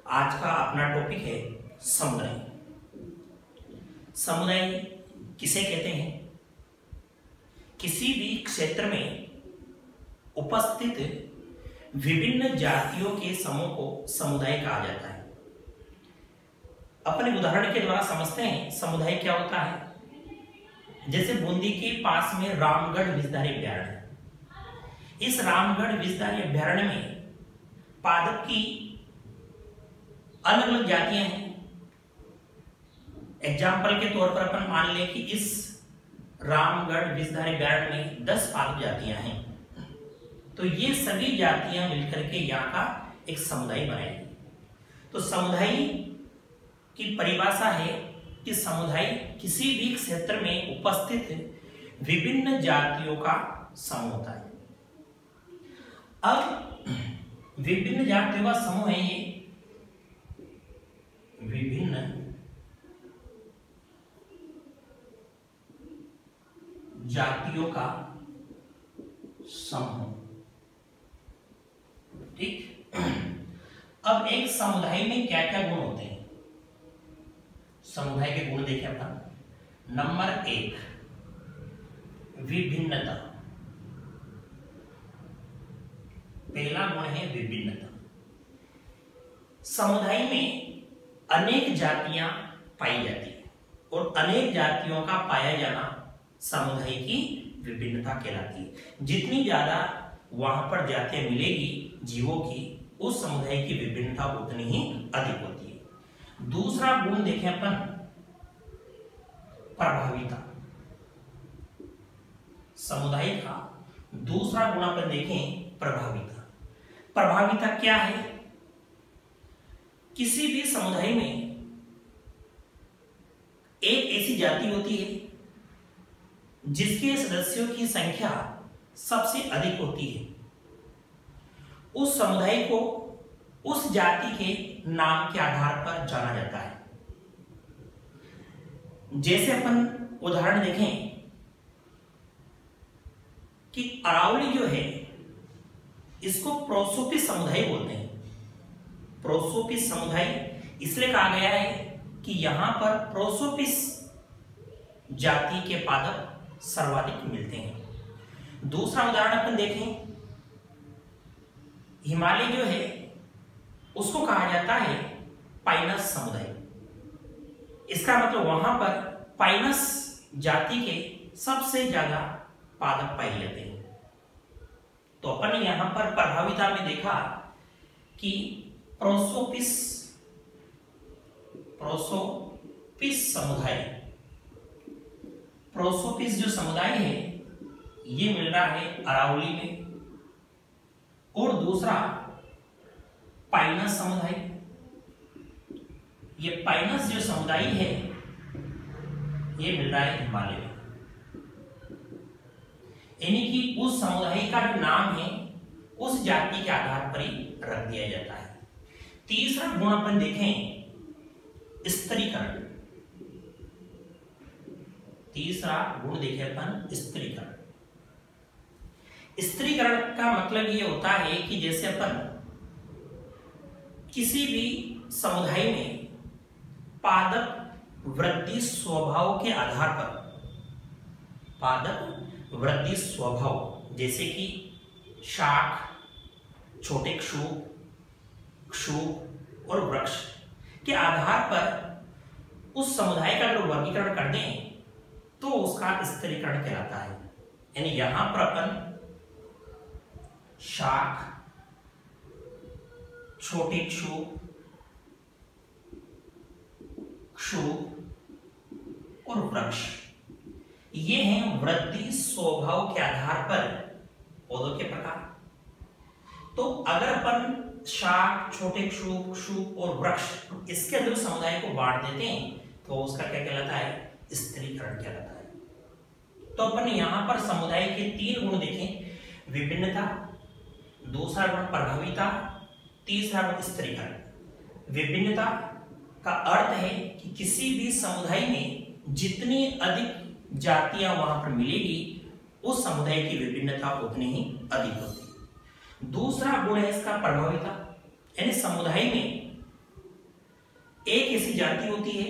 आज का अपना टॉपिक है समुदाय। समुदाय किसे कहते हैं? किसी भी क्षेत्र में उपस्थित विभिन्न जातियों के समूह को समुदाय कहा जाता है। अपने उदाहरण के द्वारा समझते हैं समुदाय क्या होता है। जैसे बूंदी के पास में रामगढ़ विषधारी अभ्यारण्य है। इस रामगढ़ विषधारी अभ्यारण्य में पादप की अलग अलग जातियां हैं। एग्जाम्पल के तौर पर अपन मान लें कि इस रामगढ़ विषधारी अभ्यारण्य में 10 पादप जातियां हैं, तो ये सभी जातियां मिलकर के यहाँ का एक समुदाय बनाएंगी। तो समुदाय की परिभाषा है कि समुदाय किसी भी क्षेत्र में उपस्थित विभिन्न जातियों का समूह होता है। अब विभिन्न जातियों का समूह है ये विभिन्न जातियों का समूह। ठीक। अब एक समुदाय में क्या क्या गुण होते हैं? समुदाय के गुण देखें अपन। नंबर 1 विभिन्नता। पहला गुण है विभिन्नता। समुदाय में अनेक जातियां पाई जाती है और अनेक जातियों का पाया जाना समुदाय की विभिन्नता कहलाती है। जितनी ज्यादा वहां पर जातियां मिलेगी जीवों की, उस समुदाय की विभिन्नता उतनी ही अधिक होती है। दूसरा गुण देखें अपन प्रभाविता। समुदाय का दूसरा गुण अपन देखें प्रभाविता। प्रभाविता क्या है? किसी भी समुदाय में एक ऐसी जाति होती है जिसके सदस्यों की संख्या सबसे अधिक होती है। उस समुदाय को उस जाति के नाम के आधार पर जाना जाता है। जैसे अपन उदाहरण देखें कि अरावली जो है इसको प्रोसोपिस समुदाय बोलते हैं। प्रोसोपिस समुदाय इसलिए कहा गया है कि यहां पर प्रोसोपिस जाति के पादप सर्वाधिक मिलते हैं। दूसरा उदाहरण अपन देखें, हिमालय जो है उसको कहा जाता है पाइनस समुदाय। इसका मतलब वहां पर पाइनस जाति के सबसे ज्यादा पादप पाए जाते हैं। तो अपन यहां पर प्रभाविता में देखा कि प्रोसोपिस समुदाय, प्रोसोपिस जो समुदाय है ये मिल रहा है अरावली में, और दूसरा पाइनस समुदाय। ये पाइनस जो समुदाय है ये मिल रहा है हिमालय में। यानी कि उस समुदाय का जो नाम है उस जाति के आधार पर ही रख दिया जाता है। तीसरा गुण अपन देखें स्त्रीकरण। तीसरा गुण देखें अपन स्त्रीकरण। स्त्रीकरण का मतलब ये होता है कि जैसे अपन किसी भी समुदाय में पादप वृद्धि स्वभाव के आधार पर, पादप वृद्धि स्वभाव जैसे कि शाख, छोटे क्षूप और वृक्ष के आधार पर उस समुदाय का अगर वर्गीकरण कर दें तो उसका स्त्रीकरण कहलाता है। यानी यहां पर अपन शाख, छोटे क्षूप और वृक्ष, ये हैं वृद्धि स्वभाव के आधार पर पौधों के प्रकार। तो अगर अपन शाख, छोटे क्षूप और वृक्ष इसके अंदर समुदाय को बांट देते हैं तो उसका क्या कहलाता है? स्त्रीकरण कहलाता है। तो अपन यहां पर समुदाय के 3 गुण देखें, विभिन्नता, दूसरा गुण प्रभाविता, तीसरा गुण स्त्रीकरण। विभिन्नता का अर्थ है कि किसी भी समुदाय में जितनी अधिक जातियां वहां पर मिलेगी उस समुदाय की विभिन्नता उतनी ही अधिक होती है। दूसरा गुण है इसका प्रभाविता, यानी समुदाय में एक ऐसी जाति होती है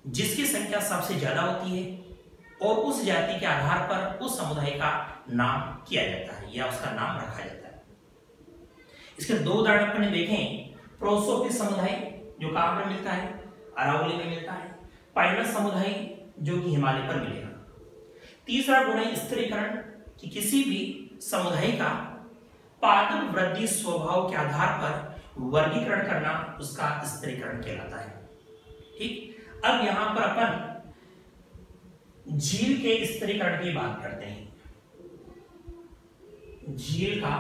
जिसकी संख्या सबसे ज्यादा होती है और उस जाति के आधार पर उस समुदाय का नाम किया जाता है या उसका नाम रखा जाता है। इसके दो उदाहरण अपने देखें। प्रोसोपिस समुदाय जो कहां पर मिलता है, अरावली में मिलता है। पाइनस समुदाय जो कि हिमालय पर मिलेगा। तीसरा गुण है स्त्रीकरण, कि किसी भी समुदाय का पादप वृद्धि स्वभाव के आधार पर वर्गीकरण करना उसका स्त्रीकरण कहलाता है। ठीक, अब यहां पर अपन झील के स्त्रीकरण की बात करते हैं। झील का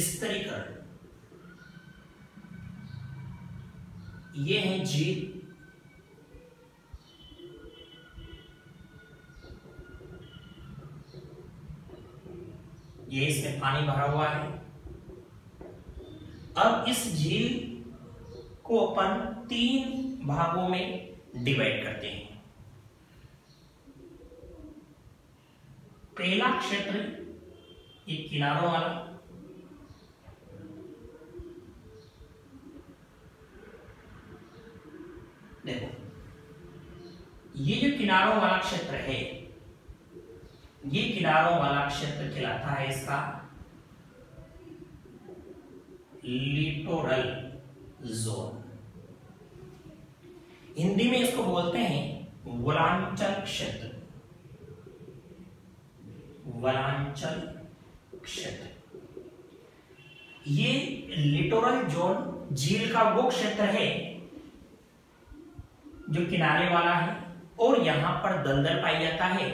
स्त्रीकरण, ये है झील। ये इसमें पानी भरा हुआ है। अब इस झील को अपन 3 भागों में डिवाइड करते हैं। पहला क्षेत्र ये किनारों वाला, देखो ये जो किनारों वाला क्षेत्र है, ये किनारों वाला क्षेत्र कहलाता है इसका लिटोरल जोन। हिंदी में इसको बोलते हैं वनांचल क्षेत्र। वनांचल क्षेत्र, ये लिटोरल जोन झील का वो क्षेत्र है जो किनारे वाला है और यहां पर दलदल पाई जाता है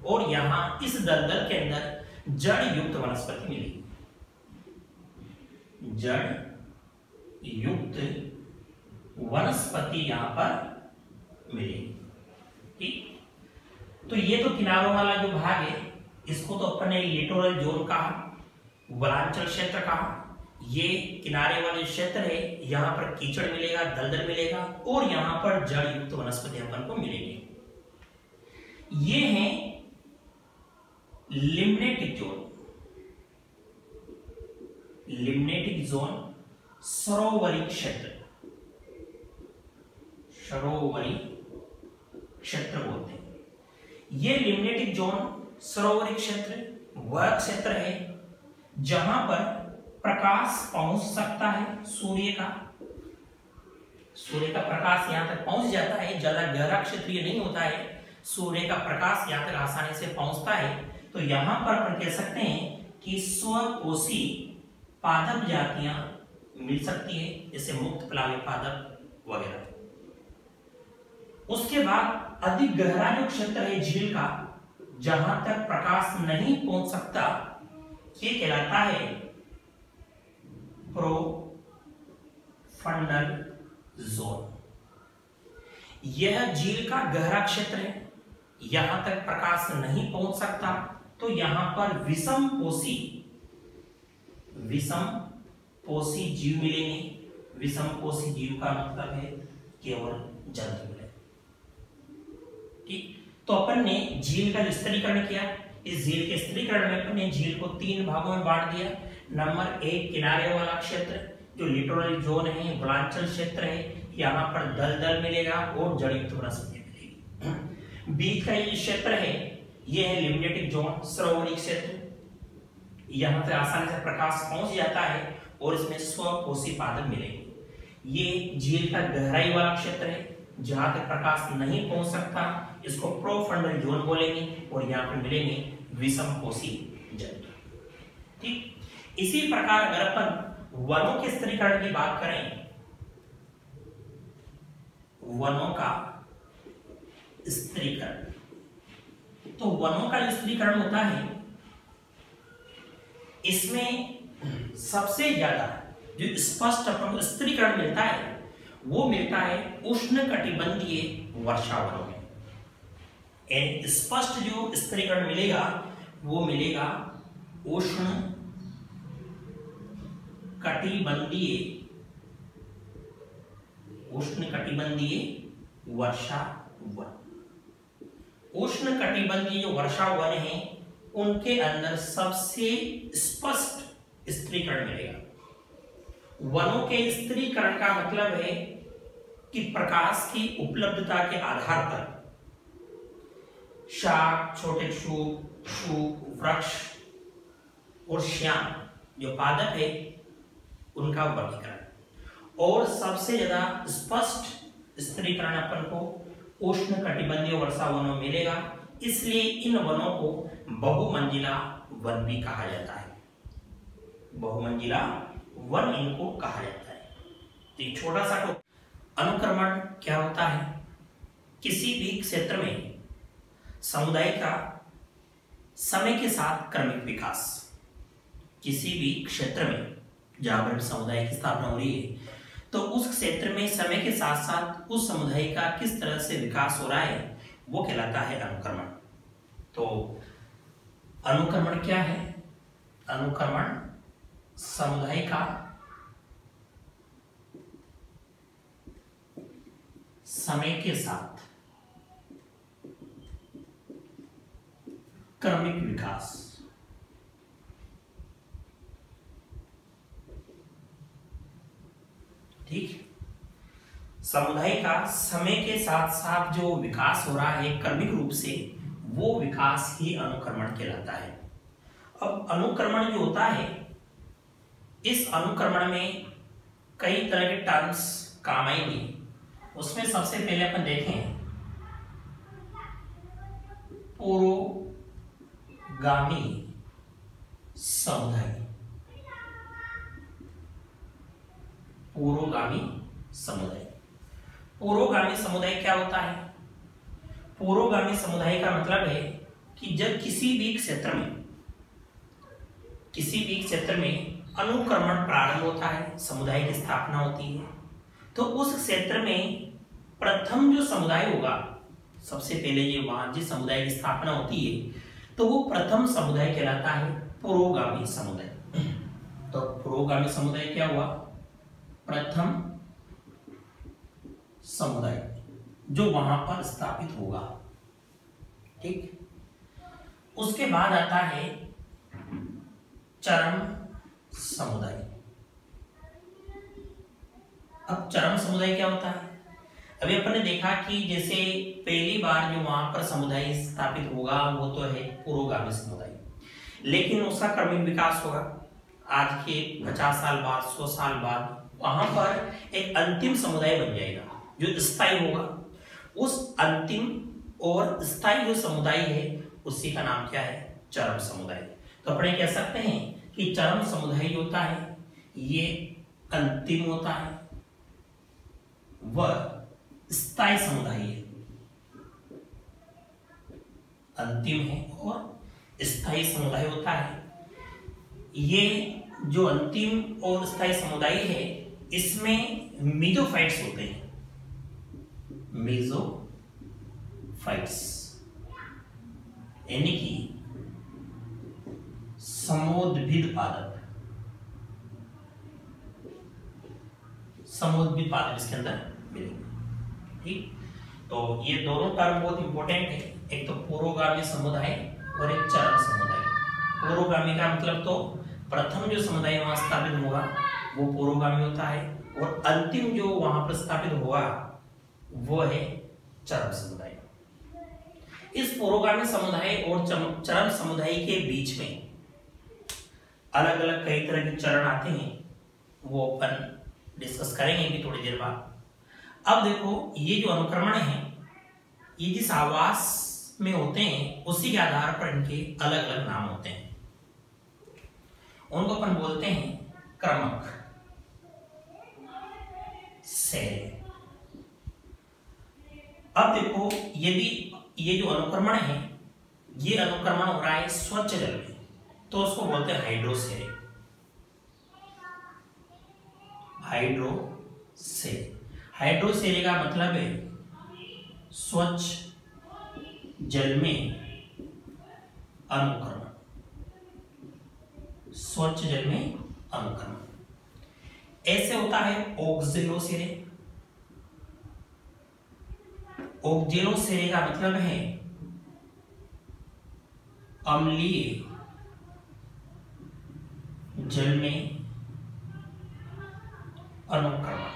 और यहां इस दलदल के अंदर जड़ युक्त वनस्पति मिलेगी। जड़ युक्त वनस्पति यहां पर मिलेगी। ठीक, तो ये तो किनारों वाला जो भाग है इसको तो अपन ने लिटोरल जोन कहा, वनांचल क्षेत्र कहा। ये किनारे वाले क्षेत्र है, यहां पर कीचड़ मिलेगा, दलदल मिलेगा और यहां पर जड़ युक्त वनस्पति अपन को मिलेगी। ये है लिम्नेटिक जोन। लिम्नेटिक जोन सरोवरी क्षेत्र, सरोवरी क्षेत्र बोलते हैं। ये लिम्नेटिक जोन सरोवरी क्षेत्र वह क्षेत्र है जहां पर प्रकाश पहुंच सकता है सूर्य का। सूर्य का प्रकाश यहां तक पहुंच जाता है, ज्यादा गहरा क्षेत्र ये नहीं होता है। सूर्य का प्रकाश यहां तक आसानी से पहुंचता है। तो यहां पर अपन कह सकते हैं कि स्वकोशी पादप जातियां मिल सकती है, जैसे मुक्त प्लावी पादप वगैरह। उसके बाद अधिक गहरा जो क्षेत्र है झील का, जहां तक प्रकाश नहीं पहुंच सकता, ये कहलाता है प्रोफंडल जोन। यह झील का गहरा क्षेत्र है, यहां तक प्रकाश नहीं पहुंच सकता, तो यहां पर विषम पोषी जीव मिलेंगे। विषम पोषी जीव का मतलब है केवल जंतु मिले। ठीक, तो अपन ने झील का स्त्रीकरण किया। इस झील के स्त्रीकरण में अपन ने झील को 3 भागों में बांट दिया। नंबर 1 किनारे वाला क्षेत्र जो लिटोरल जोन है, वनांचल क्षेत्र है, यहाँ पर दलदल मिलेगा और जड़युक्त वनस्पति मिलेगी। बीच का ये क्षेत्र है, ये है लिम्नेटिक जोन सरोवरी क्षेत्र। यहाँ से आसानी से प्रकाश पहुंच जाता है और इसमें स्वकोशी पादप मिलेंगे। ये झील का गहराई वाला क्षेत्र है, जहां तक प्रकाश नहीं पहुंच सकता, इसको प्रोफंडल जोन बोलेंगे और यहाँ पर मिलेंगे विषम पोषी जंतु। ठीक, इसी प्रकार अगर अपन वनों के स्त्रीकरण की बात करें, वनों का स्त्रीकरण, तो वनों का जो स्त्रीकरण होता है इसमें सबसे ज्यादा जो स्पष्ट अपन को स्त्रीकरण मिलता है वो मिलता है उष्णकटिबंधीय वर्षावनों में। स्पष्ट जो स्त्रीकरण मिलेगा वो मिलेगा उष्णकटिबंधीय वर्षावन। उष्णकटिबंधीय जो वर्षावन है उनके अंदर सबसे स्पष्ट स्त्रीकरण मिलेगा। वनों के स्थिरीकरण का मतलब है कि प्रकाश की उपलब्धता के आधार पर शाक, छोटे शुक, वृक्ष और श्याम जो पादप है उनका वर्गीकरण। और सबसे ज्यादा स्पष्ट स्थिरीकरण अपन को उष्णकटिबंधीय वर्षा वनों में मिलेगा, इसलिए इन वनों को बहुमंजिला वन भी कहा जाता है। बहुमंजिला वन इनको कहा जाता है। तो एक छोटा सा अनुक्रमण क्या होता है? किसी भी क्षेत्र में समुदाय का समय के साथ क्रमिक विकास। किसी भी क्षेत्र में जहां पर समुदाय की स्थापना हो रही है तो उस क्षेत्र में समय के साथ साथ उस समुदाय का किस तरह से विकास हो रहा है वो कहलाता है अनुक्रमण। तो अनुक्रमण क्या है? अनुक्रमण समुदाय का समय के साथ क्रमिक विकास। ठीक, समुदाय का समय के साथ साथ जो विकास हो रहा है क्रमिक रूप से, वो विकास ही अनुक्रमण कहलाता है। अब अनुक्रमण जो होता है, इस अनुक्रमण में कई तरह के टर्म्स काम आएंगे। उसमें सबसे पहले अपन देखें पुरोगामी समुदाय। पुरोगामी समुदाय, पुरोगामी समुदाय क्या होता है? पुरोगामी समुदाय का मतलब है कि जब किसी भी क्षेत्र में अनुक्रमण प्रारंभ होता है, समुदाय की स्थापना होती है, तो उस क्षेत्र में प्रथम जो समुदाय होगा, सबसे पहले ये वहां जिस समुदाय की स्थापना होती है तो वो प्रथम समुदाय कहलाता है पुरोगामी समुदाय। तो पुरोगामी समुदाय क्या हुआ? प्रथम समुदाय जो वहां पर स्थापित होगा। ठीक, उसके बाद आता है चरम समुदाय। अब चरम समुदाय क्या होता है? अभी अपन ने देखा कि जैसे पहली बार जो वहां पर समुदाय स्थापित होगा वो तो है पुरोगामी समुदाय, लेकिन उसका क्रमिक विकास होगा। आज के 50 साल बाद, 100 साल बाद वहां पर एक अंतिम समुदाय बन जाएगा जो स्थायी होगा। उस अंतिम और स्थायी जो समुदाय है उसी का नाम क्या है? चरम समुदाय। तो अपने कह सकते हैं कि चरम समुदाय होता है ये अंतिम होता है, वह स्थायी समुदाय है, अंतिम है और स्थायी समुदाय होता है। ये जो अंतिम और स्थायी समुदाय है इसमें मेसोफाइट्स होते हैं। मेसोफाइट्स यानी कि समोद्भिद पादप। समोद्भिद पादप इसके अंदर मिलेंगे। ठीक, तो ये दोनों टर्म बहुत इंपॉर्टेंट है, एक तो पुरोगामी समुदाय और एक चरम समुदाय। पुरोगामी का मतलब तो प्रथम जो समुदाय वहां स्थापित होगा वो पुरोगामी होता है, और अंतिम जो वहां पर स्थापित होगा वो है चरम समुदाय। इस पुरोगामी समुदाय और चरम समुदाय के बीच में अलग अलग कई तरह के चरण आते हैं, वो अपन डिस्कस करेंगे भी थोड़ी देर बाद। अब देखो, ये जो अनुक्रमण है ये जिस आवास में होते हैं उसी के आधार पर इनके अलग अलग नाम होते हैं। उनको अपन बोलते हैं क्रमक से। अब देखो, यदि ये जो अनुक्रमण है ये अनुक्रमण हो रहा है स्वच्छ जल में, तो उसको बोलते हैं हाइड्रोसेरे। हाइड्रोसेरे का मतलब है स्वच्छ जल में अनुक्रमण। स्वच्छ जल में अनुक्रमण ऐसे होता है ऑक्जेलोसेरे। ऑक्जेलोसेरे का मतलब है अम्लीय जल में अनुक्रमण।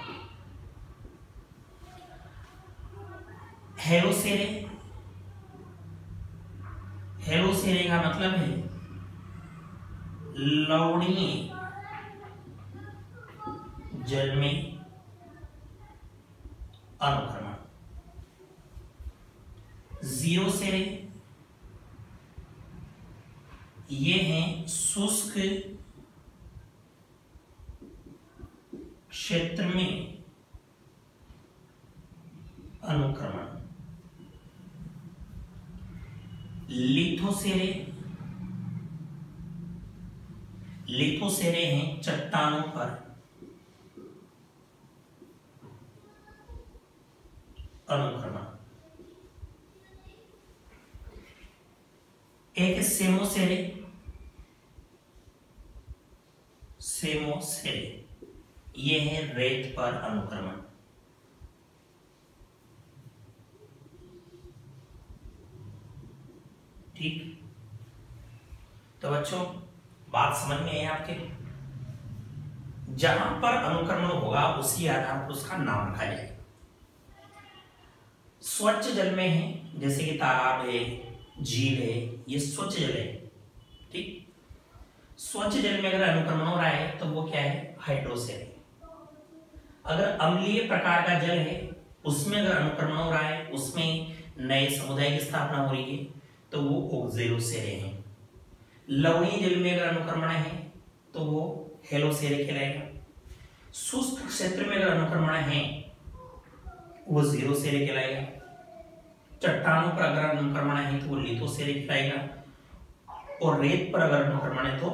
हेलोसेरे, हेलोसेरे का मतलब है लवणीय जल में अनुक्रमण। जीरोसेरे ये हैं शुष्क क्षेत्र में अनुक्रमण। लिथोसेरे, लिथोसेरे हैं चट्टानों पर अनुक्रमण। एक सेमोसेरे, सेमोसेरे ये है रेत पर अनुक्रमण। ठीक, तो बच्चों बात समझ में है आपके? जहां पर अनुक्रमण होगा उसी आधार पर उसका नाम रखा जाएगा। स्वच्छ जल में है, जैसे कि तालाब है, झील है, ये स्वच्छ जल है। ठीक, स्वच्छ जल में अगर अनुक्रमण हो रहा है तो वो क्या है? हाइड्रोसेरे। अगर अम्लीय प्रकार का जल है उसमें अगर अनुक्रमण हो रहा है, उसमें नए समुदाय की स्थापना हो रही है तो वो ओक्सेरोसेरे हैं। लवणीय जल में अगर अनुक्रमण है तो वो हेलोसेरे कहलाएगा। शुष्क क्षेत्र में अगर अनुक्रमण है वो जीरोसेरे कहलाएगा। चट्टानों पर अगर अनुक्रमण है तो वो लिथोसेरे कहलाएगा। और रेत पर अगर अनुक्रमण है तो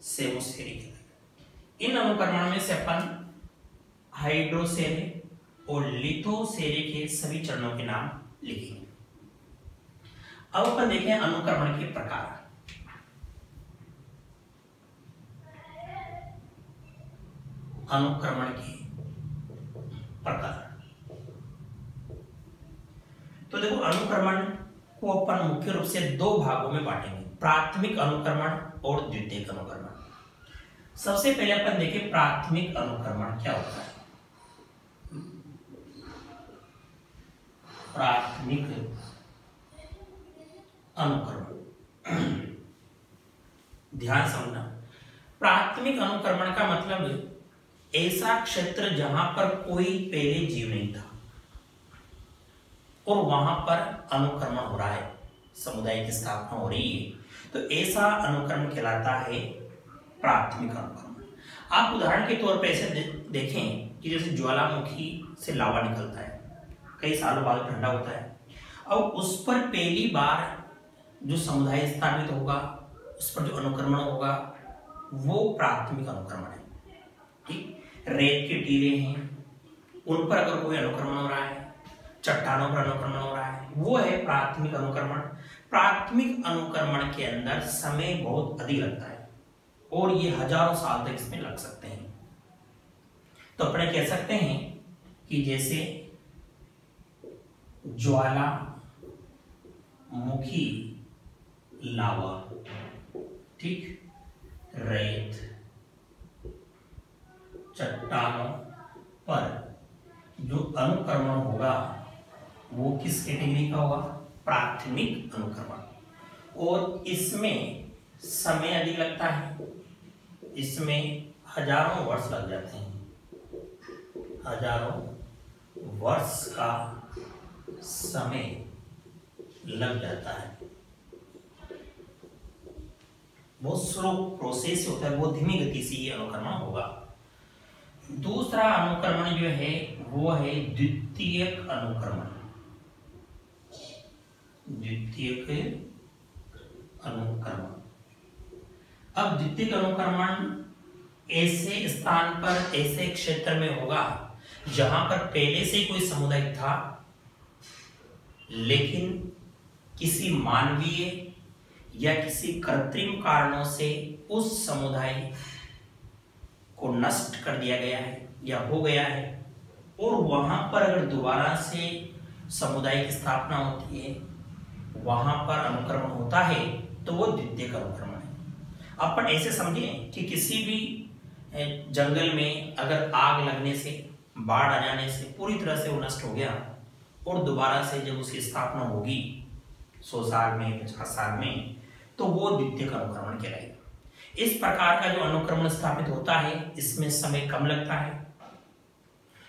सेमोसेरे कहलाएगा। इन अनुक्रमण में से अपन हाइड्रोसेरे और लिथोसेरे के सभी चरणों के नाम लिखेंगे। अब अपन देखें अनुक्रमण के प्रकार। अनुक्रमण के प्रकार, तो देखो अनुक्रमण को अपन मुख्य रूप से दो भागों में बांटेंगे, प्राथमिक अनुक्रमण और द्वितीयक अनुक्रमण। सबसे पहले अपन देखें प्राथमिक अनुक्रमण क्या होता है। प्राथमिक अनुक्रमण, ध्यान समझना। प्राथमिक अनुक्रमण का मतलब ऐसा क्षेत्र जहां पर कोई पहले जीव नहीं था और वहां पर अनुक्रमण हो रहा है, समुदाय की स्थापना हो रही है, तो ऐसा अनुक्रमण कहलाता है प्राथमिक अनुक्रमण। आप उदाहरण के तौर पर ऐसे देखें कि जैसे ज्वालामुखी से लावा निकलता है, कई सालों बाद ठंडा होता है, और उस पर पहली बार जो समुदाय स्थापित होगा, उस पर जो अनुक्रमण होगा वो प्राथमिक अनुक्रमण है। ठीक, रेत के टीले हैं उन पर अगर कोई अनुक्रमण हो रहा है, चट्टानों पर अनुक्रमण हो रहा है, वो है प्राथमिक अनुक्रमण। प्राथमिक अनुक्रमण के अंदर समय बहुत अधिक लगता है और ये हजारों साल तक इसमें लग सकते हैं। तो अपने कह सकते हैं कि जैसे ज्वालामुखी लावा, ठीक, रेत, चट्टानों पर जो अनुक्रमण होगा वो किस कैटेगरी का होगा? प्राथमिक अनुक्रमण। और इसमें समय अधिक लगता है, इसमें हजारों वर्ष लग जाते हैं, हजारों वर्ष का समय लग जाता है। बहुत स्लो प्रोसेस होता है, बहुत धीमी गति से ये अनुक्रमण होगा। दूसरा अनुक्रमण जो है वो है द्वितीयक अनुक्रमण। द्वितीयक अनुक्रमण, अब द्वितीयक अनुक्रमण ऐसे स्थान पर, ऐसे क्षेत्र में होगा जहां पर पहले से कोई समुदाय था, लेकिन किसी मानवीय या किसी कृत्रिम कारणों से उस समुदाय को नष्ट कर दिया गया है या हो गया है, और वहां पर अगर दोबारा से समुदाय की स्थापना होती है, वहां पर अनुक्रमण होता है, तो वो द्वितीयक अनुक्रमण है। अपन ऐसे समझें कि किसी भी जंगल में अगर आग लगने से, बाढ़ आ जाने से पूरी तरह से वो नष्ट हो गया और दोबारा से जब उसकी स्थापना होगी 100 साल में, 50 साल में, तो वो द्वितीयक अनुक्रमण कहलाएगा। इस प्रकार का जो अनुक्रमण स्थापित होता है इसमें समय कम लगता है।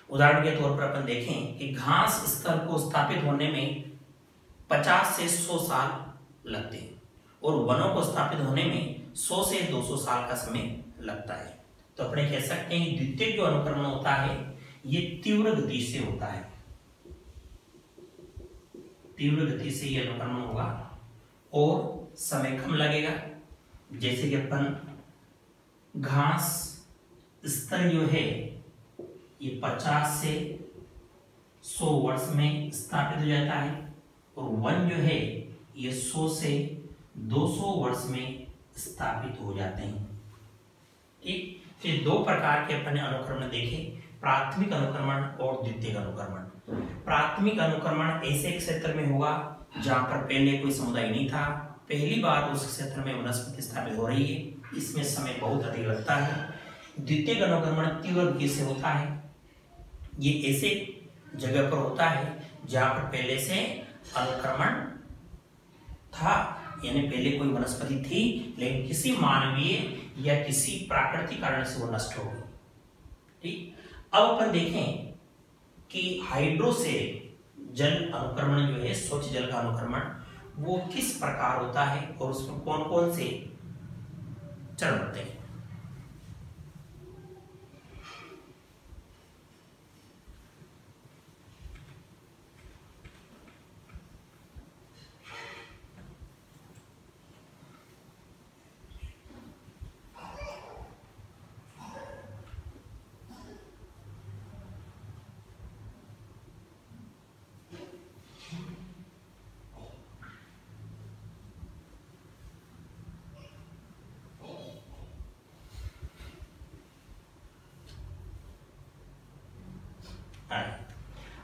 उदाहरण के तौर पर अपन देखें कि घास स्थल को स्थापित होने में 50 से 100 साल लगते हैं और वनों को स्थापित होने में 100 से 200 साल का समय लगता है। तो अपने कह सकते हैं कि द्वितीयक जो अनुक्रमण होता है ये तीव्र गति से होता है, तीव्र गति से ये अनुक्रमण होगा और समय कम लगेगा। जैसे कि अपन घास स्थल जो है ये 50 से 100 वर्ष में स्थापित हो जाता है और वन जो है ये 100 से 200 वर्ष में स्थापित हो जाते हैं। ठीक, फिर दो प्रकार के अपने अनुक्रमण देखे, प्राथमिक अनुक्रमण और द्वितीयक अनुक्रमण। प्राथमिक अनुक्रमण ऐसे क्षेत्र में होगा जहां पर पहले कोई समुदाय नहीं था, पहली बार उस क्षेत्र में वनस्पति स्थापित हो रही है, इसमें समय बहुत अधिक लगता है। द्वितीयक अनुक्रमण तीव्र गति से होता है, ये ऐसे जगह पर होता है जहां पर पहले से अनुक्रमण था, यानी पहले कोई वनस्पति थी लेकिन किसी मानवीय या किसी प्राकृतिक कारण से वो नष्ट हो गई। ठीक, अब अपन देखें कि हाइड्रोसेरिक जल अनुक्रमण जो है, स्वच्छ जल का अनुक्रमण, वो किस प्रकार होता है और उसमें कौन कौन से चरण होते हैं।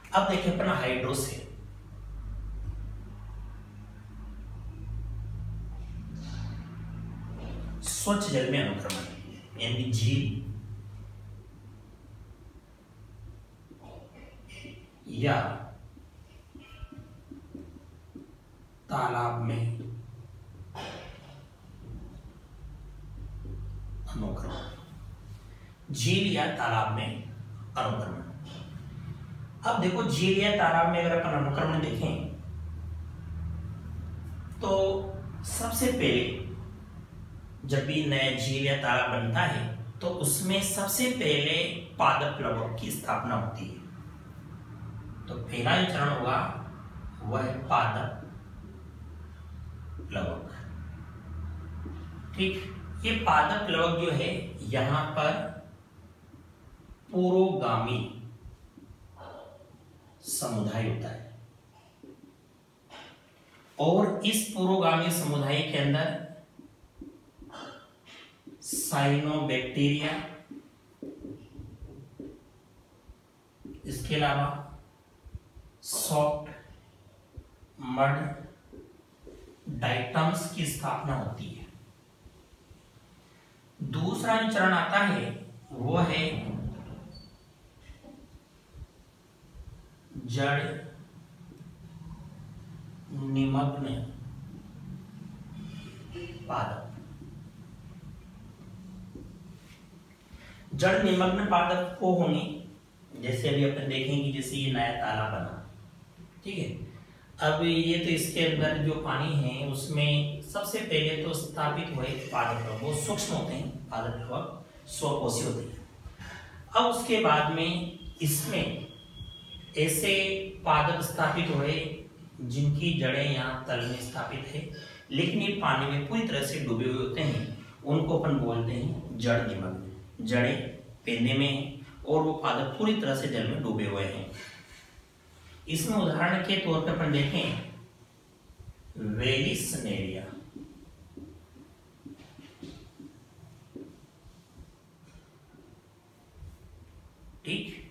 अब देखिए अपना हाइड्रोसेल, स्वच्छ जल में अनुक्रमण, यानी झील या तालाब में अनुक्रमण, झील या तालाब में अनुक्रमण। अब देखो झील या तालाब में अगर अपन अनुक्रमण देखें तो सबसे पहले जब भी नया झील या तालाब बनता है तो उसमें सबसे पहले पादप प्लवक की स्थापना होती है। तो पहला जो चरण होगा वह है पादप प्लवक। ठीक, ये पादप प्लवक जो है यहां पर पुरोगामी समुदाय होता है और इस पुरोगामी समुदाय के अंदर साइनोबैक्टीरिया, इसके अलावा सॉफ्ट मड डाइटम्स की स्थापना होती है। दूसरा जो चरण आता है वो है जड़ निमग्न पादप। जड़ निमग्न पादप को होंगे, जैसे अभी अपन देखेंगे जैसे ये नया तालाब बना, ठीक है। अब ये तो इसके अंदर जो पानी है उसमें सबसे पहले तो स्थापित हुए पादप, वो सूक्ष्म होते हैं पादप, स्वकोशी होते हैं। अब उसके बाद में इसमें ऐसे पादप स्थापित हुए जिनकी जड़ें यहाँ तल में स्थापित है लेकिन ये पानी में पूरी तरह से डूबे हुए होते हैं, उनको अपन बोलते हैं जड़ निमग्न। जड़ें पेंदे में हैं और वो पादप पूरी तरह से जल में डूबे हुए हैं। इसमें उदाहरण के तौर पर अपन देखें वेलिसनेरिया, ठीक।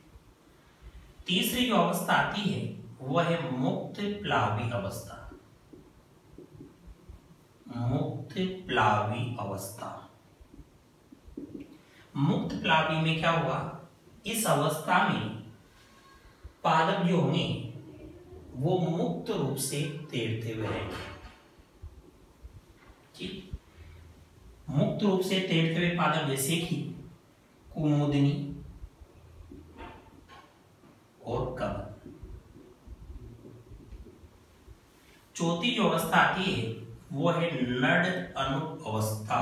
तीसरी जो अवस्था आती है वह है मुक्त प्लावी अवस्था। मुक्त प्लावी अवस्था, मुक्त प्लावी में क्या हुआ, इस अवस्था में पादप जो होंगे वो मुक्त रूप से तैरते हुए रहेंगे। ठीक, मुक्त रूप से तैरते हुए पादप जैसे कि कुमुदनी और कमल। चौथी जो अवस्था आती है वो है नड अनुप अवस्था।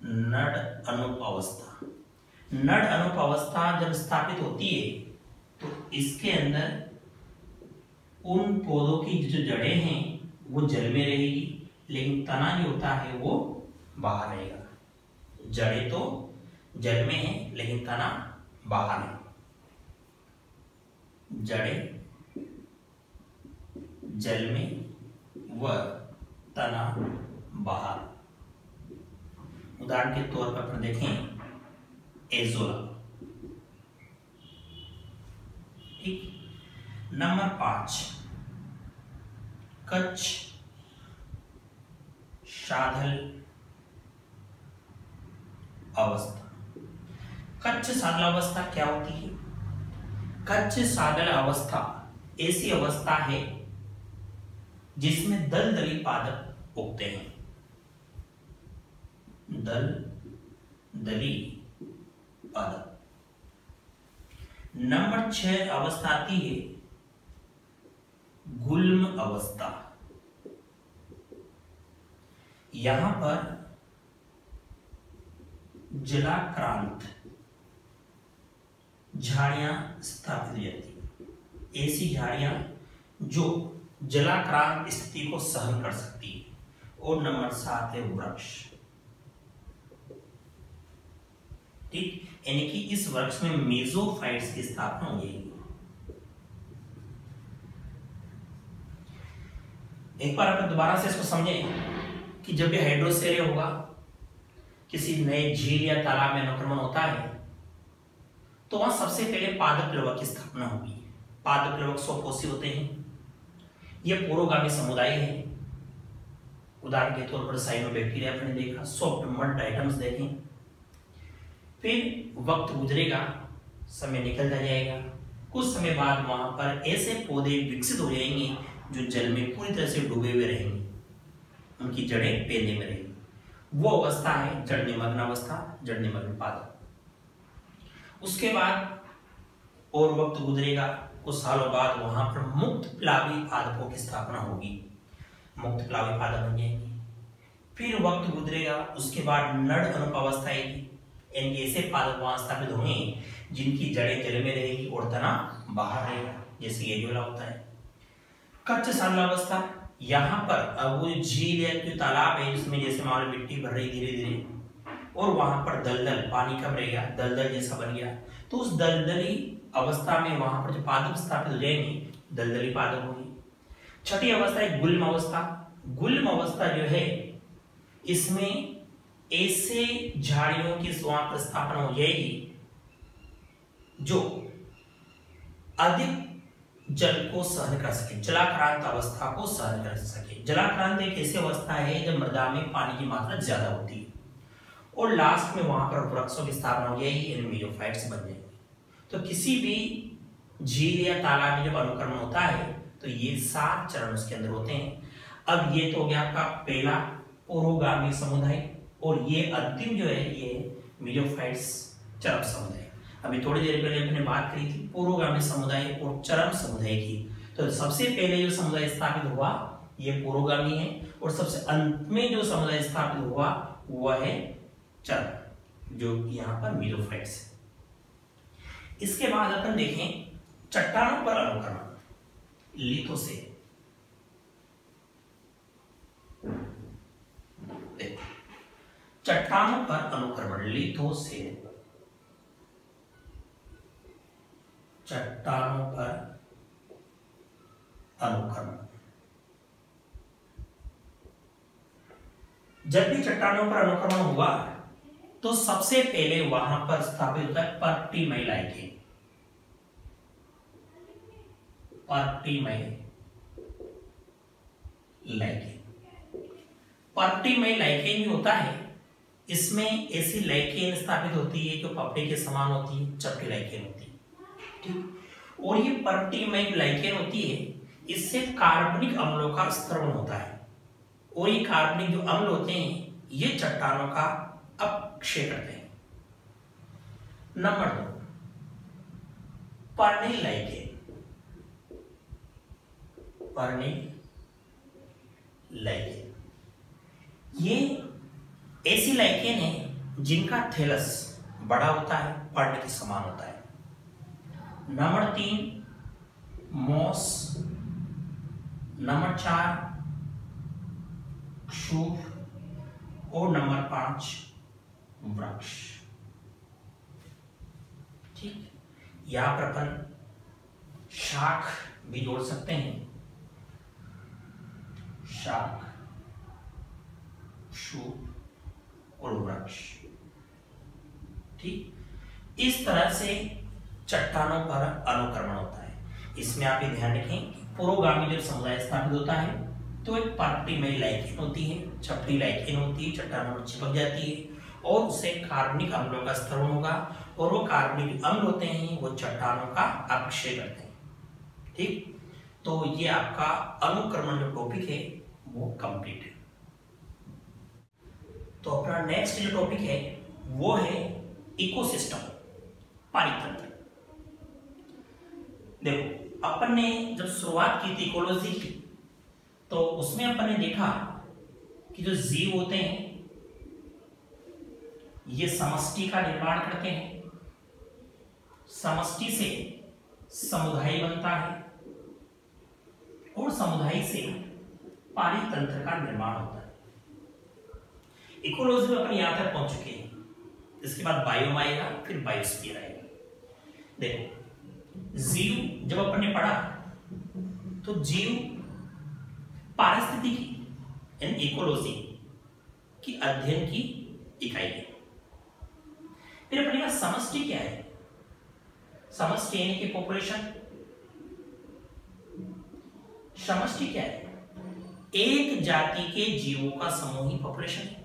नड अनुप अवस्था, नड अनुप अवस्था जब स्थापित होती है तो इसके अंदर उन पौधों की जो जड़ें हैं वो जल में रहेगी, लेकिन तना जो होता है वो बाहर रहेगा। जड़ें तो जल में है लेकिन तना बाहर है। जड़ें जल में व तना बाहर। उदाहरण के तौर पर अपन देखें एजोला। ठीक, नंबर 5 कच्छ साधल अवस्था। कच्छ साधल अवस्था क्या होती है? कच्छ साधल अवस्था ऐसी अवस्था है जिसमें दलदली पादप उगते हैं। दलदली पादप। नंबर 6 अवस्था आती है गुल्म अवस्था। यहां पर जलाक्रांत झाड़ियां स्थापित हो जाती है। ऐसी झाड़ियां जो जलाक्रांत स्थिति को सहन कर सकती है। और नंबर 7 है वृक्ष। ठीक, यानी कि इस वृक्ष में मेसोफाइट्स की स्थापना हो जाएगी। एक बार अपन दोबारा से इसको समझें कि जब भी हाइड्रोसेरे होगा, किसी नए झील या तालाब में अनुक्रमण होता है तो वहां सबसे पहले पादप प्लवक की स्थापना होगी। पादप प्लवक स्वपोषी होते हैं। ये पुरोगामी समुदाय है। उदाहरण के तौर पर साइनोबैक्टीरिया आपने देखा, सॉफ्ट मड आइटम्स देखें। फिर वक्त गुजरेगा, समय निकलता जाएगा, कुछ समय बाद वहां पर ऐसे पौधे विकसित हो जाएंगे जो जल में पूरी तरह से डूबे हुए रहेंगे, उनकी जड़ें पेंदे में रहेंगी। वो अवस्था है जड़ निमग्न अवस्था, जड़ निमग्न पादप। उसके बाद और वक्त गुजरेगा, कुछ सालों बाद वहां पर मुक्त प्लावी पादपों की स्थापना होगी। मुक्त प्लावी पादप बन जाएंगे। फिर वक्त गुजरेगा, उसके बाद नड अनुप अवस्था आएगी। यानी ऐसे पादप वहां स्थापित होंगे जिनकी जड़ें जल में रहेगी और तना बाहर रहेगा, जैसे एजोला होता है। कच्छ साधल अवस्था, यहाँ पर अब वो झील या जो तालाब है जिसमें जैसे मान लो मिट्टी भर रही धीरे धीरे, और वहां पर दलदल पानी कम रहेगा, दलदल जैसा बन गया, तो उस दलदली अवस्था में वहां पर जो पादप स्थापित हो जाएंगे दलदली पादप होंगे। छठी अवस्था है गुल्म अवस्था। गुल्म अवस्था जो है इसमें ऐसे झाड़ियों की वहां पर स्थापना हो जाएगी जो अधिक जल को सहन कर सके, जलाक्रांत अवस्था को सहन कर सके। जलाक्रांत एक ऐसी अवस्था है जब मृदा में पानी की मात्रा ज्यादा होती है। और लास्ट में वहां पर वृक्षों की स्थापना हो जाएगी, मेसोफाइट्स बन जाएंगे। तो किसी भी झील या तालाब में जब अनुक्रमण होता है तो ये 7 चरण उसके अंदर होते हैं। अब ये तो हो गया आपका पहला पुरोगामी समुदाय, और ये अंतिम जो है ये मेसोफाइट्स चरम समुदाय। अभी थोड़ी देर पहले हमने बात करी थी पुरोगामी समुदाय और चरम समुदाय की। तो सबसे पहले जो समुदाय स्थापित हुआ ये पुरोगामी है, और सबसे अंत में जो समुदाय स्थापित हुआ वह है चरम, जो यहाँ पर मेसोफाइट्स है। इसके बाद अपन देखें चट्टानों पर अनुक्रमण, लिथोसेन। चट्टानों पर अनुक्रमण, लिथोसेन। चट्टानों पर अनुक्रमण। जब भी चट्टानों पर अनुक्रमण हुआ तो सबसे पहले वहां पर स्थापित होता है पर्टिमय लाइकेन। पर्टिमय लाइकेन। पर्टिमय लाइकेन जो होता है इसमें ऐसी लाइकेन स्थापित होती है जो पपड़े के समान होती है, चपटी लाइकेन होती है, ठीक। और ये पर्टिमैक लाइकेन होती है, इससे कार्बनिक अम्लों का स्त्रवण होता है, और ये कार्बनिक जो अम्ल होते हैं ये चट्टानों का अपक्षय करते हैं। नंबर 2, पर्णिल लाइकेन। पर्णिल लाइकेन ये ऐसी लाइकेन है जिनका थैलस बड़ा होता है, पर्ण के समान होता है। Number 3, moss. नंबर 4, क्षुभ। और नंबर 5, वृक्ष, ठीक। यहां पर अपन शाख भी जोड़ सकते हैं, शाख, क्षुभ और वृक्ष, ठीक। इस तरह से चट्टानों पर अनुक्रमण होता है। इसमें आप ये ध्यान रखें कि पुरोगामी जब समुदाय स्थापित होता है तो एक पर्टिमैक लाइकेन होती है, चपटी लाइकेन होती है, चट्टानों पर चिपक जाती है और उससे कार्बनिक अम्लों का स्त्रवण होगा, और वो कार्बनिक अम्ल होते हैं वो चट्टानों का अपक्षय करते हैं, ठीक। तो ये आपका अनुक्रमण जो टॉपिक है वो कंप्लीट है। तो अपना नेक्स्ट जो टॉपिक है वो है इकोसिस्टम, पारितंत्र। देखो, अपन ने जब शुरुआत की थी इकोलॉजी की, तो उसमें अपन ने देखा कि जो जीव होते हैं ये समष्टि का निर्माण करते हैं, समष्टि से समुदाय बनता है और समुदाय से पारितंत्र का निर्माण होता है। इकोलॉजी में अपन यहां तक पहुंच चुके हैं। इसके बाद बायोम आएगा, फिर बायोस्फीयर आएगा। देखो, जीव जब अपन ने पढ़ा तो जीव पारिस्थितिकी यानी इकोलॉजी की अध्ययन की इकाई है। फिर अपने पास समष्टि क्या है? समष्टि यानी कि पॉपुलेशन। समष्टि क्या है? एक जाति के जीवों का समूह ही पॉपुलेशन है।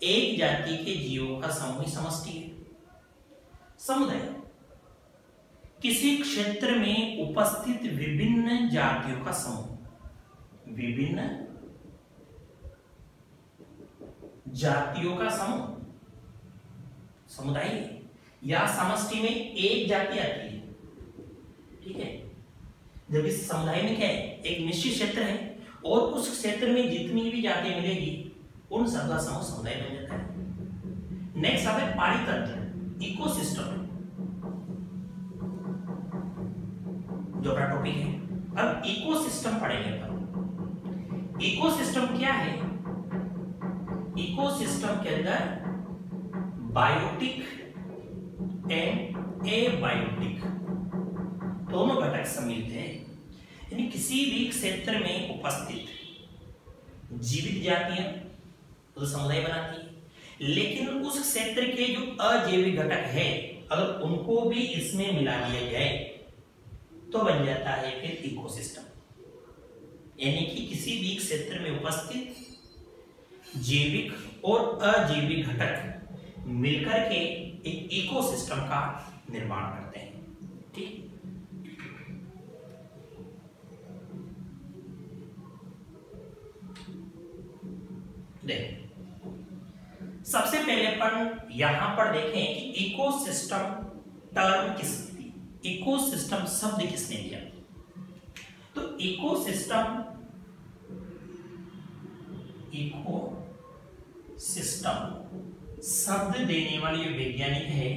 एक जाति के जीवों का समूह ही समष्टि है। समुदाय किसी क्षेत्र में उपस्थित विभिन्न जातियों का समूह, विभिन्न जातियों का समूह समुदाय है। या समष्टि में एक जाति आती है, ठीक है। जब इस समुदाय में क्या है, एक निश्चित क्षेत्र है और उस क्षेत्र में जितनी भी जातियां मिलेगी उन सबका समूह समुदाय बन जाता है। नेक्स्ट आता है पारितंत्र, इकोसिस्टम, जो अपना टॉपिक है। अब इकोसिस्टम पढ़ेंगे अपन। इकोसिस्टम क्या है? इकोसिस्टम के अंदर बायोटिक एंड एबायोटिक दोनों घटक सम्मिलित हैं। यानी किसी भी क्षेत्र में उपस्थित जीवित जातियां तो समुदाय बनाती है, लेकिन उस क्षेत्र के जो अजैविक घटक है अगर उनको भी इसमें मिला दिया जाए तो बन जाता है फिर इकोसिस्टम। यानी कि किसी भी क्षेत्र में उपस्थित जैविक और अजैविक घटक मिलकर के एक इकोसिस्टम का निर्माण करते हैं, ठीक। देखिए, सबसे पहले अपन यहां पर देखें कि इकोसिस्टम टर्म किसने दी, इकोसिस्टम शब्द किसने दिया। तो इकोसिस्टम शब्द देने वाले वैज्ञानिक है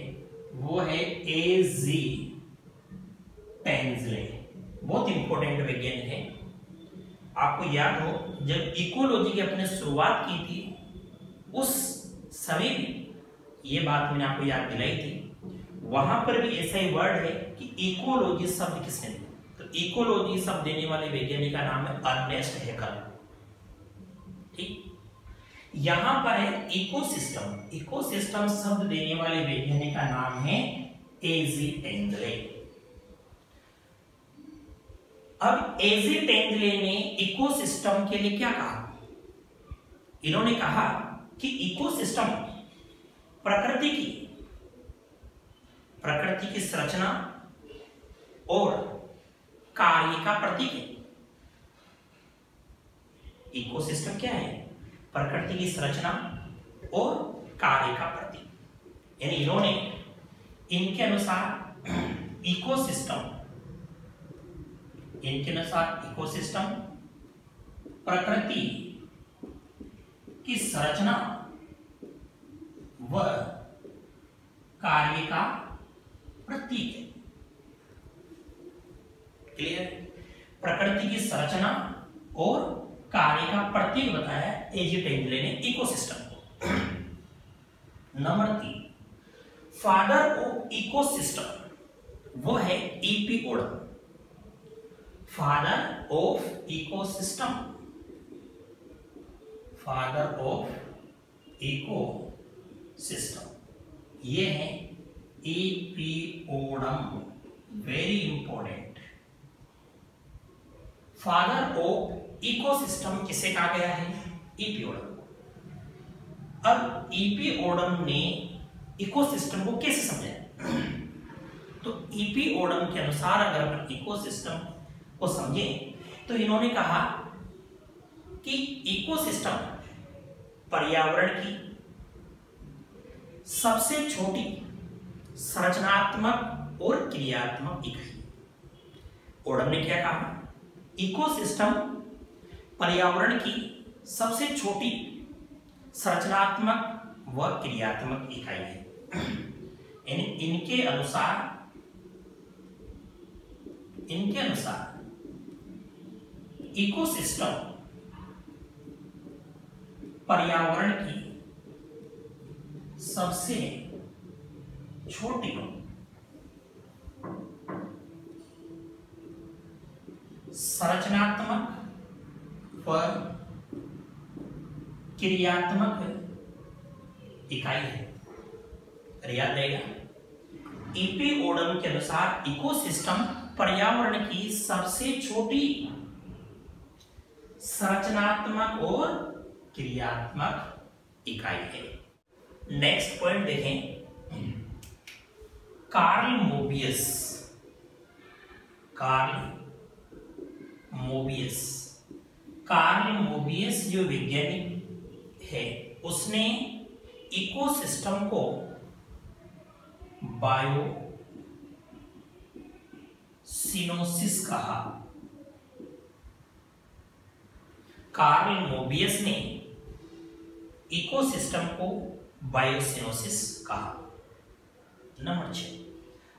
वो है ए.जी. टेंजले। बहुत इंपॉर्टेंट वैज्ञानिक है। आपको याद हो जब इकोलॉजी की अपने शुरुआत की थी उस समय भी ये बात मैंने आपको याद दिलाई थी। वहां पर भी ऐसा ही वर्ड है कि इकोलॉजी शब्द किसने दिया। तो इकोलॉजी शब्द देने वाले वैज्ञानिक का नाम है अर्नेस्ट हैकल, ठीक। यहां पर है इकोसिस्टम। इकोसिस्टम शब्द देने वाले वैज्ञानिक का नाम है ए.जी. टेंजले। अब ए.जी. टेंजले ने इकोसिस्टम के लिए क्या कहा? इन्होंने कहा कि इकोसिस्टम प्रकृति की संरचना और कार्य का प्रतीक है। इकोसिस्टम क्या है? प्रकृति की संरचना और कार्य का प्रतीक। यानी इन्होंने इनके अनुसार इकोसिस्टम प्रकृति की संरचना व कार्य का प्रतीक है। क्लियर? प्रकृति की संरचना और कार्य का प्रतीक बताया एजी टेंगले ने इकोसिस्टम को। नंबर 3, फादर ऑफ इकोसिस्टम वो है EP Odum. Father of ecosystem ये है EP Odum. Very important. Father of ecosystem किसे कहा गया है? EP Odum. अब ईपी ओडम ने इकोसिस्टम को कैसे समझा? तो ईपी ओडम के अनुसार अगर अपन इकोसिस्टम को समझें तो इन्होंने कहा कि इकोसिस्टम पर्यावरण की सबसे छोटी संरचनात्मक और क्रियात्मक इकाई। ओडम ने क्या कहा? इकोसिस्टम पर्यावरण की सबसे छोटी संरचनात्मक व क्रियात्मक इकाई है। इनके अनुसार इकोसिस्टम पर्यावरण की सबसे छोटी संरचनात्मक व क्रियात्मक इकाई है। याद रहेगा, ईपी ओडम के अनुसार इकोसिस्टम पर्यावरण की सबसे छोटी संरचनात्मक और क्रियात्मक इकाई है। नेक्स्ट पॉइंट देखें, कार्ल मोबियस जो वैज्ञानिक है उसने इकोसिस्टम को बायोसिनोसिस कहा। कार्ल मोबियस ने इकोसिस्टम को बायोसिनोसिस कहा। नंबर 6,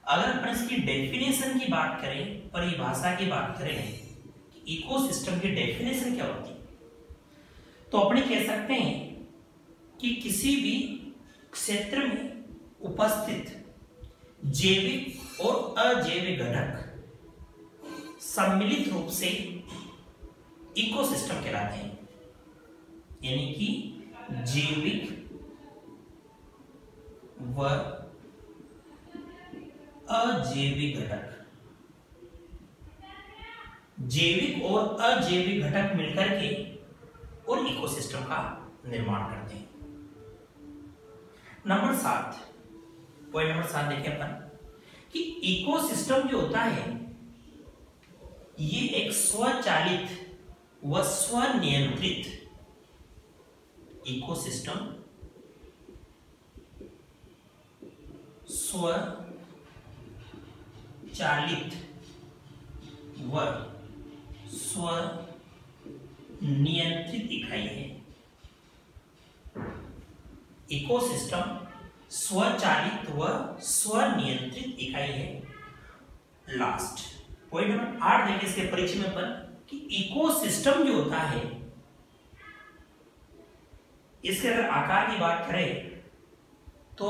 अगर अपन इसकी डेफिनेशन की बात करें, परिभाषा की बात करें, इकोसिस्टम की डेफिनेशन क्या होती है, तो अपने कह सकते हैं कि किसी भी क्षेत्र में उपस्थित जैविक और अजैविक घटक सम्मिलित रूप से इकोसिस्टम कहलाते हैं। यानी कि जैविक व अजैविक घटक, जैविक और अजैविक घटक मिलकर के और इकोसिस्टम का निर्माण करते हैं। नंबर 7, पॉइंट नंबर 7 देखिए अपन कि इकोसिस्टम जो होता है ये एक स्वचालित व स्वनियंत्रित इकोसिस्टम स्वचालित व स्वनियंत्रित इकाई है। इकोसिस्टम स्वचालित व स्वनियंत्रित इकाई है। लास्ट पॉइंट नंबर 8 देखिए इसके परिचय में पर कि इकोसिस्टम जो होता है इसके अगर आकार की बात करें तो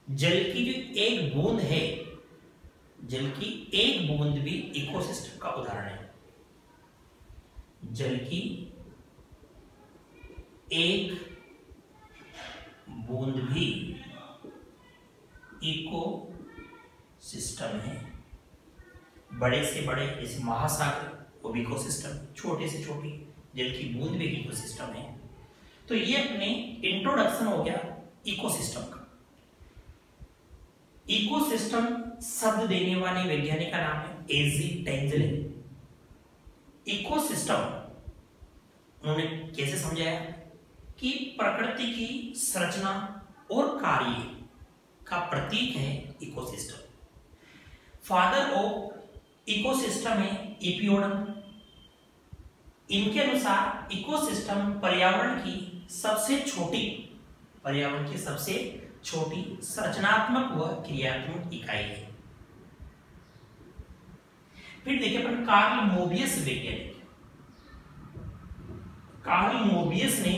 जल की जो एक बूंद है, जल की एक बूंद भी इकोसिस्टम का उदाहरण है। जल की एक बूंद भी इकोसिस्टम है। बड़े से बड़े जैसे महासागर वो भी इकोसिस्टम, छोटे से छोटी जल की बूंद भी इकोसिस्टम है। तो ये अपने इंट्रोडक्शन हो गया इकोसिस्टम का। इकोसिस्टम शब्द देने वाले वैज्ञानिक का नाम है एजी टेंजले। इकोसिस्टम उन्होंने कैसे समझाया कि प्रकृति की संरचना और कार्य का प्रतीक है इकोसिस्टम। फादर ऑफ इकोसिस्टम है एपियोडम। इनके अनुसार इकोसिस्टम पर्यावरण की सबसे छोटी संरचनात्मक व क्रियात्मक इकाई है। फिर देखिए अपन कार्ल मोबियस वैज्ञानिक। कार्ल मोबियस ने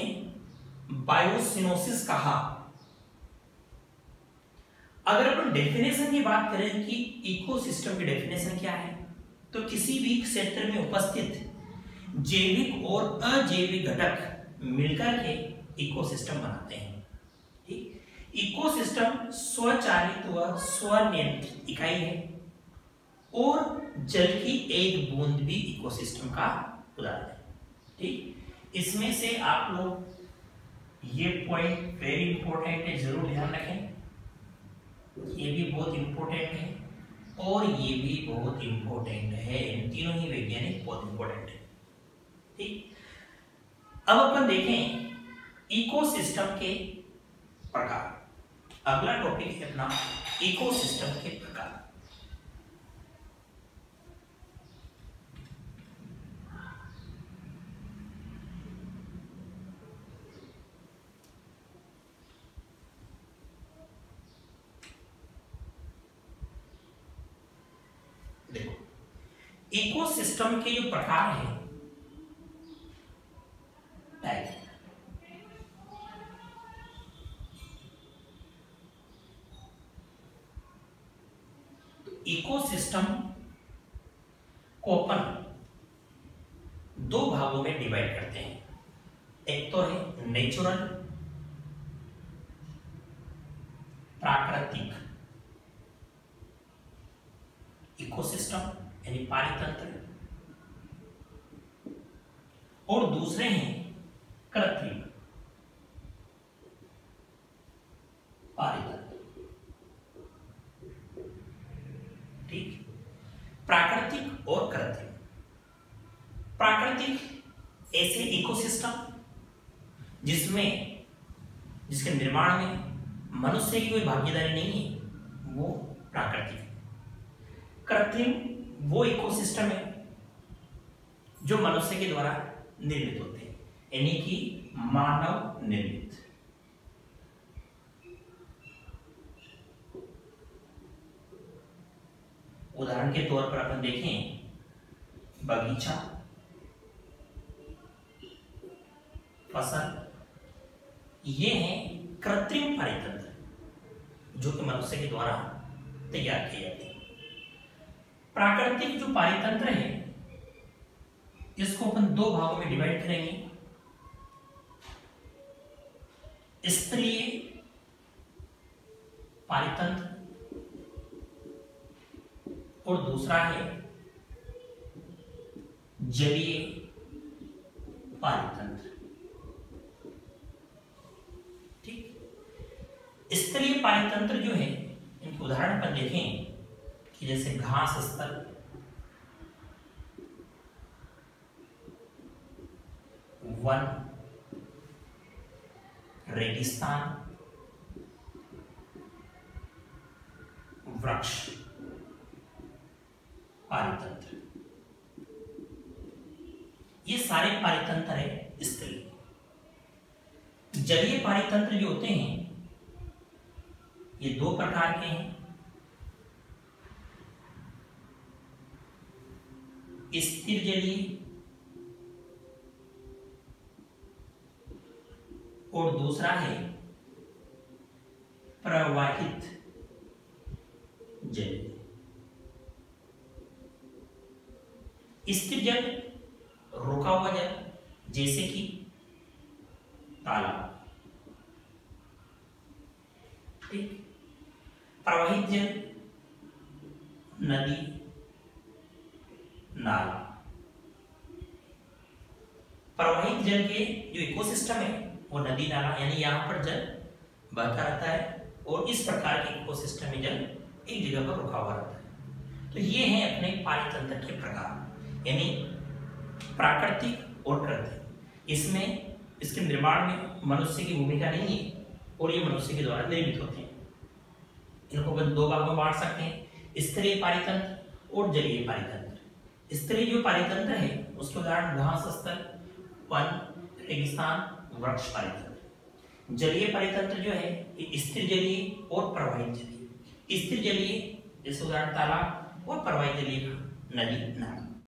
बायोसिनोसिस कहा। अगर अपन डेफिनेशन की बात करें कि इकोसिस्टम की डेफिनेशन क्या है, तो किसी भी क्षेत्र में उपस्थित जैविक और अजैविक घटक मिलकर के इकोसिस्टम बनाते हैं। ठीक, इकोसिस्टम स्वचालित व स्वनियंत्रित इकाई है और जल की एक बूंद भी इकोसिस्टम का उदाहरण है। ठीक, इसमें से आप लोग ये पॉइंट वेरी इंपॉर्टेंट है, जरूर ध्यान रखें। ये भी बहुत इंपॉर्टेंट है और ये भी बहुत इंपॉर्टेंट है। इन तीनों ही वैज्ञानिक बहुत इंपॉर्टेंट है। ठीक, अब अपन देखें इकोसिस्टम के प्रकार। अगला टॉपिक है अपना इकोसिस्टम के प्रकार। देखो, इकोसिस्टम के जो प्रकार हैं, इकोसिस्टम को अपन दो भागों में डिवाइड करते हैं। एक तो है नेचुरल, प्राकृतिक इकोसिस्टम यानी पारितंत्र, और दूसरे हैं कृत्रिम पारितंत्र। ठीक, प्राकृतिक और कृत्रिम। प्राकृतिक ऐसे इकोसिस्टम जिसके निर्माण में मनुष्य की कोई भागीदारी नहीं है, वो प्राकृतिक है। कृत्रिम वो इकोसिस्टम है जो मनुष्य के द्वारा निर्मित होते हैं, यानी कि मानव निर्मित। उदाहरण के तौर पर अपन देखें बगीचा, फसल, ये है कृत्रिम पारितंत्र जो कि मनुष्य के द्वारा तैयार किए जाते हैं। प्राकृतिक जो पारितंत्र है, इसको अपन दो भागों में डिवाइड करेंगे। स्तरीय पारितंत्र और दूसरा है जलीय पारितंत्र। ठीक, स्तरीय पारितंत्र जो है, इनके उदाहरण पर देखें कि जैसे घास स्थल, वन, रेगिस्तान, वृक्ष पारितंत्र, ये सारे पारितंत्र है स्तरीय। जलीय पारितंत्र जो होते हैं, ये दो प्रकार के हैं। स्थिर जलीय और दूसरा है प्रवाहित जल। स्थिर जल रुका हुआ जल, जैसे कि तालाब। ठीक, प्रवाहित जल नदी, नाला। प्रवाहित जल के जो इकोसिस्टम है वो नदी नाला, यानी यहां पर जल बहता रहता है और इस प्रकार के इकोसिस्टम में जल एक जगह पर रुका हुआ रहता है। तो ये हैं अपने पारितंत्र के प्रकार, यानी प्राकृतिक और कृत्रिम। इसमें इसके निर्माण में मनुष्य की भूमिका नहीं है और ये मनुष्य के द्वारा निर्मित होते हैं। इनको दो भागों में बांट सकते हैं, स्तरीय पारितंत्र और जलीय पारितंत्र। स्तरीय जो पारितंत्र है उसके उदाहरण घास स्थल, वन, रेगिस्तान, वृक्ष पारितंत्र। जलीय पारितंत्र जो है ये स्थिर जलीय और प्रवाहित जलीय। स्थिर जलीय जैसे उदाहरण तालाब और प्रवाहित जलीय नदी, नाला।